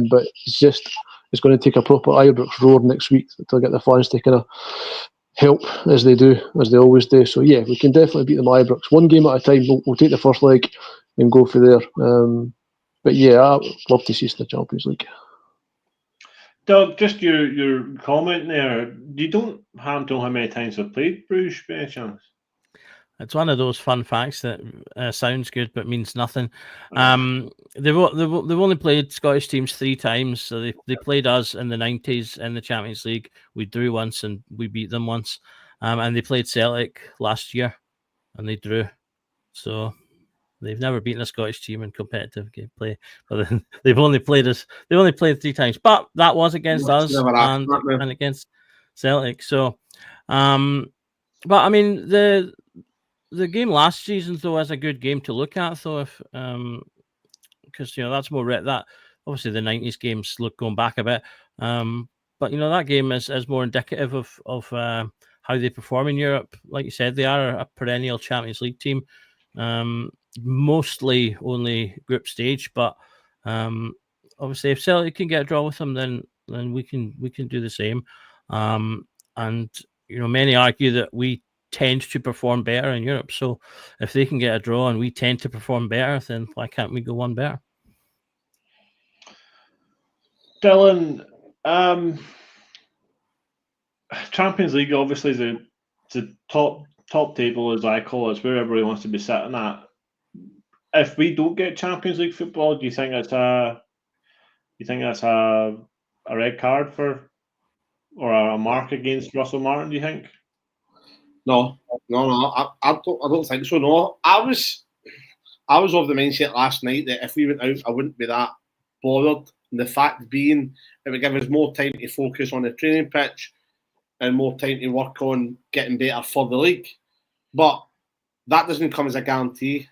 but it's going to take a proper Ibrox roar next week to get the fans to kind of help as they always do. So yeah, we can definitely beat them at Ibrox. One game at a time. We'll take the first leg and go for there. But yeah, I'd love to see us in the Champions League. Doug, just your comment there. You don't know how many times I've played Bruges, by any chance? It's one of those fun facts that sounds good but means nothing. They've only played Scottish teams 3 times. So they played us in the 90s in the Champions League. We drew once and we beat them once. And they played Celtic last year and they drew. So They've never beaten a Scottish team in competitive gameplay, but they've only played 3 times. But that was against us and against Celtic. So, but I mean the game last season though is a good game to look at. So if because that's more that obviously the 90s games look going back a bit, but that game is more indicative of how they perform in Europe. Like you said, they are a perennial Champions League team. Mostly only group stage, but obviously if Celtic can get a draw with them, then we can do the same. And many argue that we tend to perform better in Europe. So if they can get a draw and we tend to perform better, then why can't we go one better? Dylan, Champions League obviously is the top table, as I call it. It's where everybody wants to be sitting at. If we don't get Champions League football, do you think that's a red card or a mark against Russell Martin? Do you think? No. I don't think so. No, I was of the mindset last night that if we went out, I wouldn't be that bothered. And the fact being, it would give us more time to focus on the training pitch and more time to work on getting better for the league. But that doesn't come as a guarantee.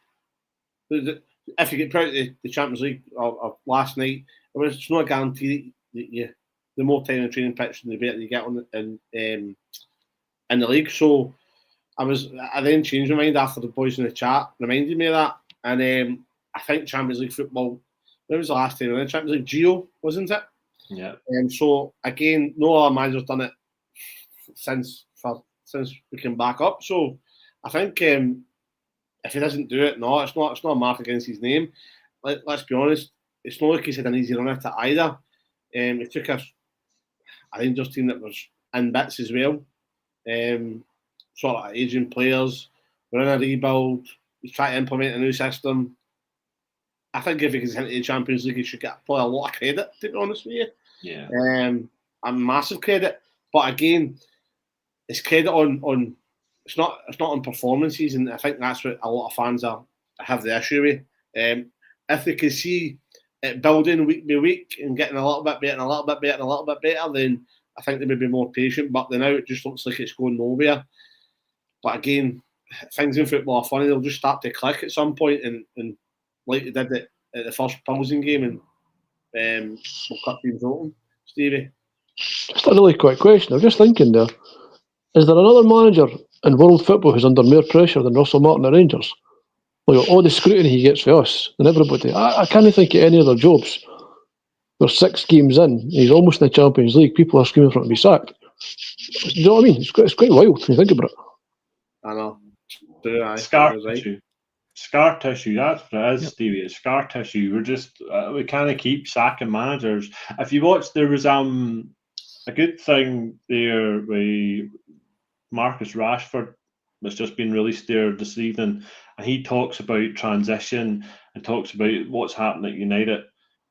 If you get proud of the Champions League of last night, it's not a guarantee that the more time in the training pitch, the better you get on in the league. So I then changed my mind after the boys in the chat reminded me of that. And I think Champions League football, when was the last time in the Champions League? Gio, wasn't it? Yeah. So again, no other manager's done it since we came back up. So I think if he doesn't do it, no, it's not a mark against his name. Let's be honest, it's not like he's had an easy run at it either. He took a Rangers team that was in bits as well. Sort of aging players. We're in a rebuild. He's trying to implement a new system. I think if he gets into the Champions League, he should get probably a lot of credit, to be honest with you. Yeah. A massive credit. But again, it's credit on it's not on performances, and I think that's what a lot of fans have the issue with. If they can see it building week by week and getting a little bit better and a little bit better and a little bit better, then I think they may be more patient. But now it just looks like it's going nowhere. But again, things in football are funny. They'll just start to click at some point, and like they did at the first Plzen game, and we'll cut things open. Stevie? Just a really quick question. I'm just thinking there. Is there another manager in world football who's under more pressure than Russell Martin at Rangers? Like all the scrutiny he gets for us and everybody. I can't think of any other jobs. We're 6 games in. He's almost in the Champions League. People are screaming for him to be sacked. Do you know what I mean? It's quite wild when you think about it. I know. Scar tissue. That's what it is, Stevie. It's scar tissue. We're just we kind of keep sacking managers. If you watch, there was a good thing there with Marcus Rashford that's just been released there this evening, and he talks about transition and talks about what's happening at United,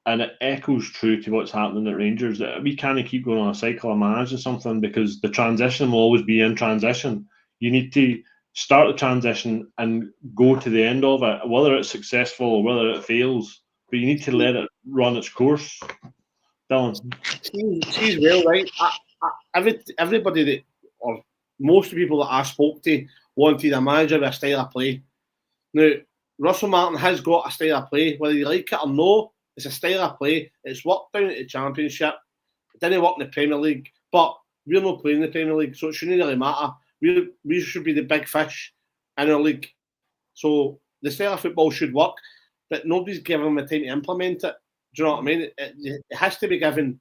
and it echoes true to what's happening at Rangers. That we kind of keep going on a cycle of managing something because the transition will always be in transition. You need to start the transition and go to the end of it, whether it's successful or whether it fails. But you need to let it run its course. Dylan, she's well right. Everybody that, or most of the people that I spoke to, wanted a manager with a style of play. Now, Russell Martin has got a style of play, whether you like it or no. It's a style of play. It's worked down at the Championship. It didn't work in the Premier League, but we're not playing in the Premier League, so it shouldn't really matter. We should be the big fish in our league. So the style of football should work, but nobody's given them the time to implement it. Do you know what I mean? It has to be given.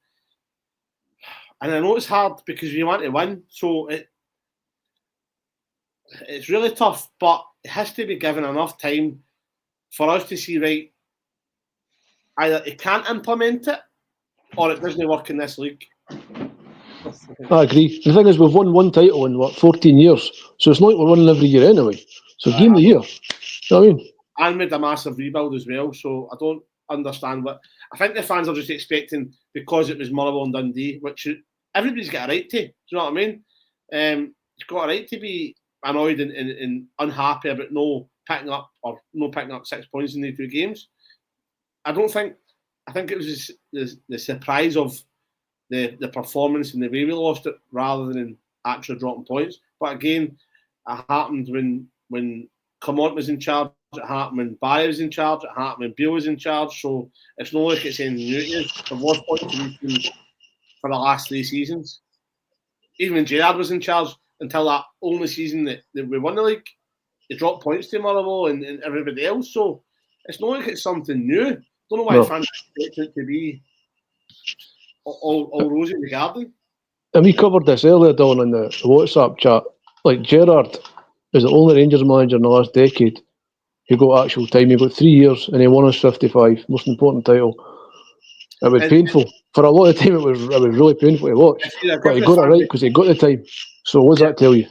And I know it's hard because you want to win, so it's really tough, but it has to be given enough time for us to see, right, either it can't implement it or it doesn't work in this league. I agree. The thing is, we've won one title in 14 years, so it's not like we're winning every year anyway. So game of the year. You know what I mean? And with a massive rebuild as well, so I don't understand what. I think the fans are just expecting because it was Motherwell and Dundee, which everybody's got a right to. Do you know what I mean? You've got a right to be annoyed and unhappy about no picking up or no picking up 6 points in the 2 games. I think it was the surprise of the performance and the way we lost it rather than actually dropping points. But again, it happened when Clement was in charge, it happened when Bayer was in charge, it happened when Beale was in charge. So it's not like it's anything new to us. They've lost points in these teams for the last 3 seasons. Even when Gerrard was in charge, until that only season that we won the league, they dropped points to Motherwell and everybody else. So it's not like it's something new. Don't know why fans expect it to be all rosy in the garden. And we covered this earlier, Don, in the WhatsApp chat. Like, Gerrard is the only Rangers manager in the last decade who got actual time. He got 3 years and he won his 55, most important title. It was painful. For a lot of time, it was really painful to watch. But he got it right because he got the time. So what does that tell you?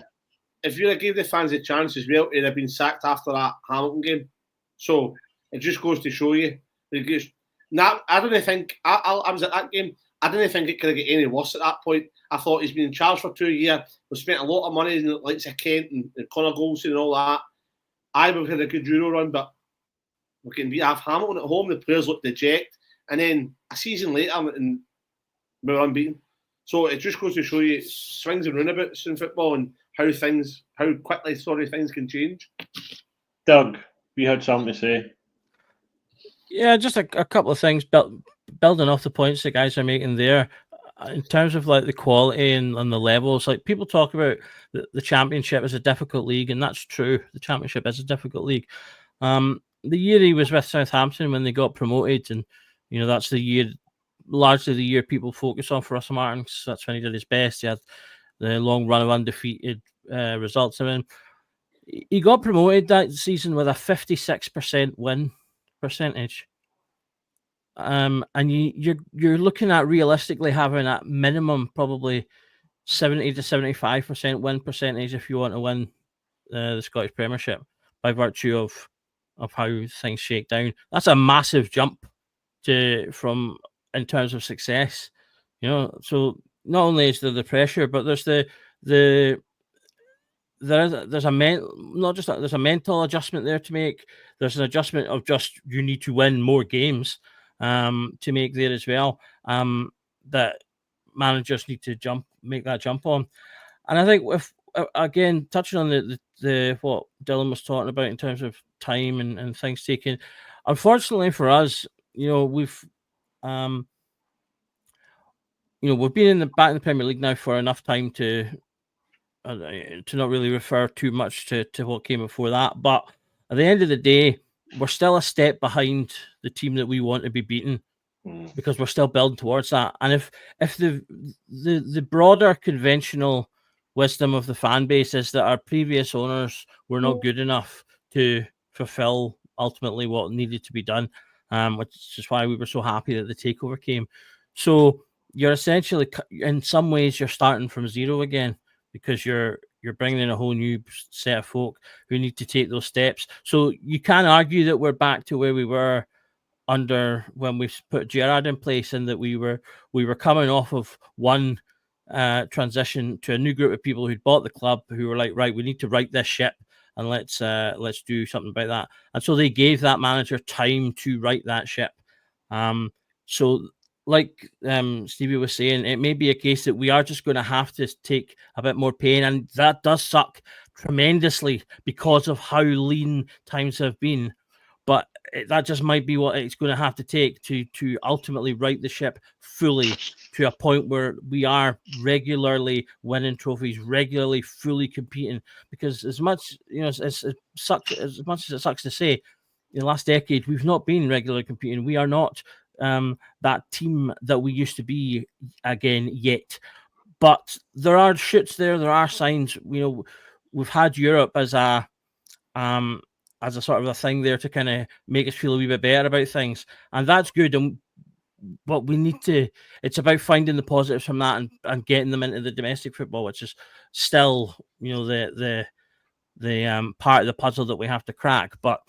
If you'd have gave the fans a chance as well, he'd have been sacked after that Hamilton game. So it just goes to show you. I don't think I was at that game. I didn't think it could get any worse at that point. I thought he's been in charge for 2 years. We spent a lot of money in the likes of Kent and Conor Golson and all that. We've had a good Euro run, but we can have Hamilton at home. The players look dejected, and then a season later, and we're unbeaten. So it just goes to show you swings and roundabouts in football and how quickly things can change. Doug, you had something to say? Yeah, just a couple of things. Building off the points the guys are making there, in terms of like the quality and the levels. Like, people talk about the Championship as a difficult league, and that's true. The Championship is a difficult league. The year he was with Southampton when they got promoted, and that's largely the year people focus on for Russell Martin, because that's when he did his best. He had the long run of undefeated results. I mean, he got promoted that season with a 56% win percentage. And you're looking at realistically having at minimum probably 70 to 75% win percentage if you want to win the Scottish Premiership, by virtue of how things shake down. That's a massive jump from in terms of success. So not only is there the pressure, but there's there's a mental adjustment there to make. There's an adjustment of just you need to win more games to make there as well, that managers need to make that jump on. And I think again, touching on the what Dylan was talking about in terms of time and things taken, unfortunately for us, we've been back in the Premier League now for enough time to not really refer too much to what came before that. But at the end of the day, we're still a step behind the team that we want to be beaten, because we're still building towards that. And if the broader conventional wisdom of the fan base is that our previous owners were not good enough to fulfill ultimately what needed to be done, which is why we were so happy that the takeover came. So you're essentially, in some ways, you're starting from zero again, because you're bringing in a whole new set of folk who need to take those steps. So you can argue that we're back to where we were under when we put Gerrard in place, and that we were coming off of one transition to a new group of people who'd bought the club, who were like, right, we need to right this ship, and let's do something about that. And so they gave that manager time to right that ship. So like Stevie was saying, it may be a case that we are just going to have to take a bit more pain, and that does suck tremendously because of how lean times have been. But that just might be what it's going to have to take to ultimately right the ship fully, to a point where we are regularly winning trophies, regularly fully competing. Because as much as it sucks to say, in the last decade we've not been regularly competing. We are not that team that we used to be again yet. But there are shoots there. There are signs. We've had Europe as a sort of a thing there to kind of make us feel a wee bit better about things, and that's good. But we need to. It's about finding the positives from that and getting them into the domestic football, which is still the part of the puzzle that we have to crack. But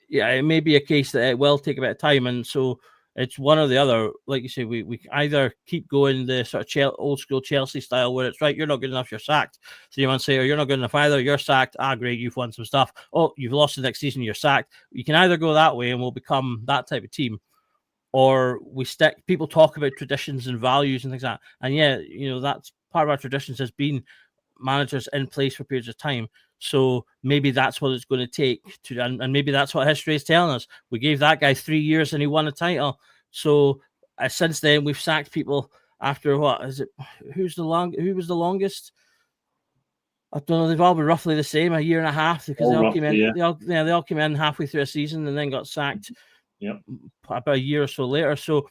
yeah, it may be a case that it will take a bit of time, and so It's one or the other. Like you say, we either keep going the sort of old school Chelsea style where it's right, you're not good enough, you're sacked. So you want to say, or you're not good enough either, you're sacked. Great, you've won some stuff. Oh, you've lost the next season, you're sacked. You can either go that way and we'll become that type of team, or we stick. People talk about traditions and values and things like that. And yeah, that's part of our traditions has been managers in place for periods of time. So maybe that's what it's going to take to, and maybe that's what history is telling us. We gave that guy 3 years and he won a title. So since then we've sacked people after what is it? Who was the longest? I don't know. They've all been roughly the same, 1.5 years, because they all came in. Yeah. They all came in halfway through a season and then got sacked. Yeah, about a year or so later. So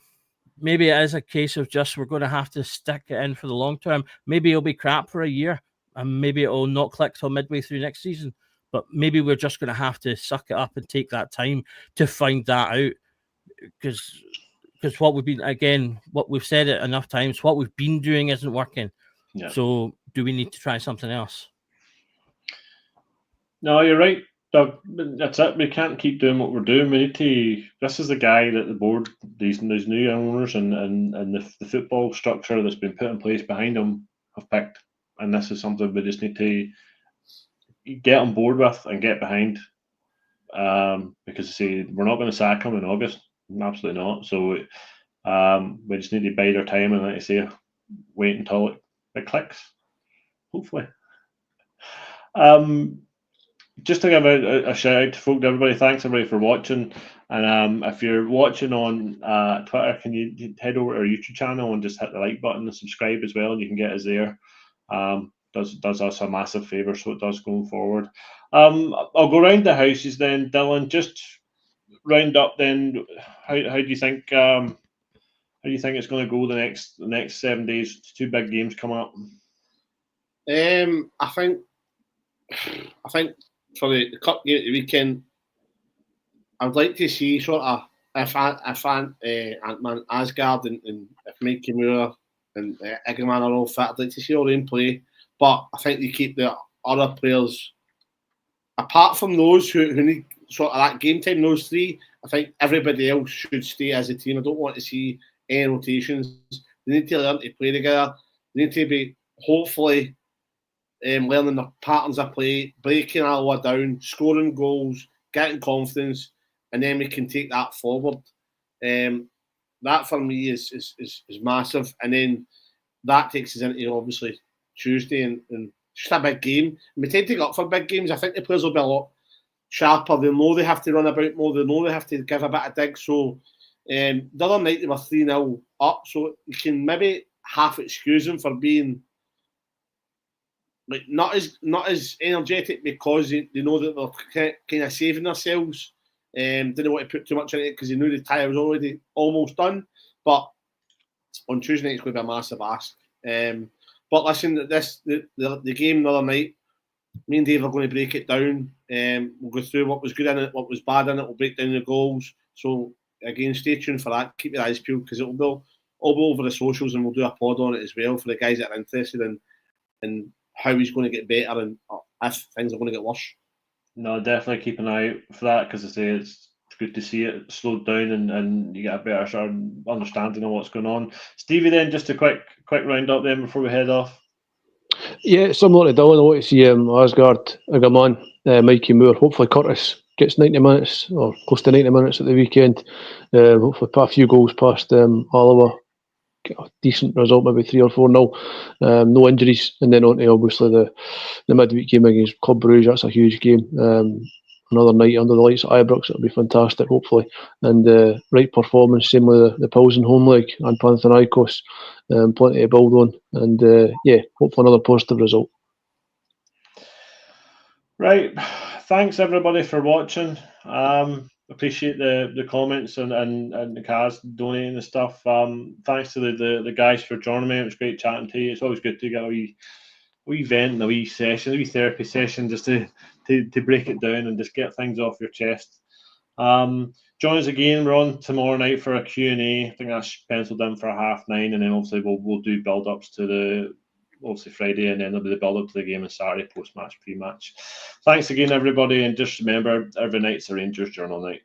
maybe it is a case of just we're going to have to stick it in for the long term. Maybe it'll be crap for a year, and maybe it'll not click till midway through next season. But maybe we're just going to have to suck it up and take that time to find that out. Because what we've said it enough times, what we've been doing isn't working. Yeah. So do we need to try something else? No, you're right, Doug. That's it. We can't keep doing what we're doing. We need to. This is the guy that the board, these new owners, and the football structure that's been put in place behind him have picked. And this is something we just need to get on board with and get behind. Because we're not going to sack him in August. Absolutely not. So we just need to bide our time and, like I say, wait until it clicks. Hopefully. Just to give a shout out to everybody, thanks everybody for watching. And if you're watching on Twitter, can you head over to our YouTube channel and just hit the like button and subscribe as well, and you can get us there. Does us a massive favour, so it does going forward. I'll go round the houses then, Dylan. Just round up then. How do you think? How do you think it's going to go the next 7 days? 2 big games coming up. I think for the cup game at the weekend, I'd like to see sort of if Ant-Man Asgard and if Mikey Moore and Eggman are all fit, I'd like to see all them play. But I think they keep the other players, apart from those who need sort of that game time, those 3, I think everybody else should stay as a team. I don't want to see any rotations. They need to learn to play together. They need to be, hopefully, learning the patterns of play, breaking Alloa down, scoring goals, getting confidence, and then we can take that forward. That for me is massive, and then that takes us into obviously Tuesday and just a big game. And we tend to go up for big games. I think the players will be a lot sharper. They know they have to run about more. They know they have to give a bit of dig. So the other night they were 3-0 up, so you can maybe half excuse them for being like not as energetic because they know that they're kind of saving themselves. Didn't want to put too much in it because they knew the tie was already almost done. But on Tuesday night it's going to be a massive ask. But listen, the game the other night, me and Dave are going to break it down. We'll go through what was good in it, what was bad in it. We'll break down the goals. So again, stay tuned for that. Keep your eyes peeled because it'll be all over the socials, and we'll do a pod on it as well for the guys that are interested in how he's going to get better and if things are going to get worse. No, definitely keep an eye out for that because I say it's good to see it slowed down and you get a better sort of understanding of what's going on. Stevie, then just a quick round up then before we head off. Yeah, similar to Dylan, I want to see Asgard, Eggman, Mikey Moore. Hopefully Curtis gets 90 minutes or close to 90 minutes at the weekend. Hopefully put a few goals past Alloa. Get a decent result, maybe 3 or 4-0. No injuries, and then on to obviously the midweek game against Club Brugge. That's a huge game. Another night under the lights at Ibrox. It'll be fantastic, hopefully. And right performance, same with the Plzen home leg and Panathinaikos. Plenty to build on, and hopefully another positive result. Right, thanks everybody for watching. Appreciate the comments and the cars donating the stuff. Thanks to the guys for joining me. It was great chatting to you. It's always good to get a wee vent and a wee session, a wee therapy session, just to break it down and just get things off your chest. Join us again. We're on tomorrow night for a Q&A. I think that's penciled in for 9:30, and then obviously we'll do build-ups to the obviously Friday, and then there'll be the build-up to the game on Saturday, post-match, pre-match. Thanks again, everybody, and just remember, every night's a Rangers Journal night.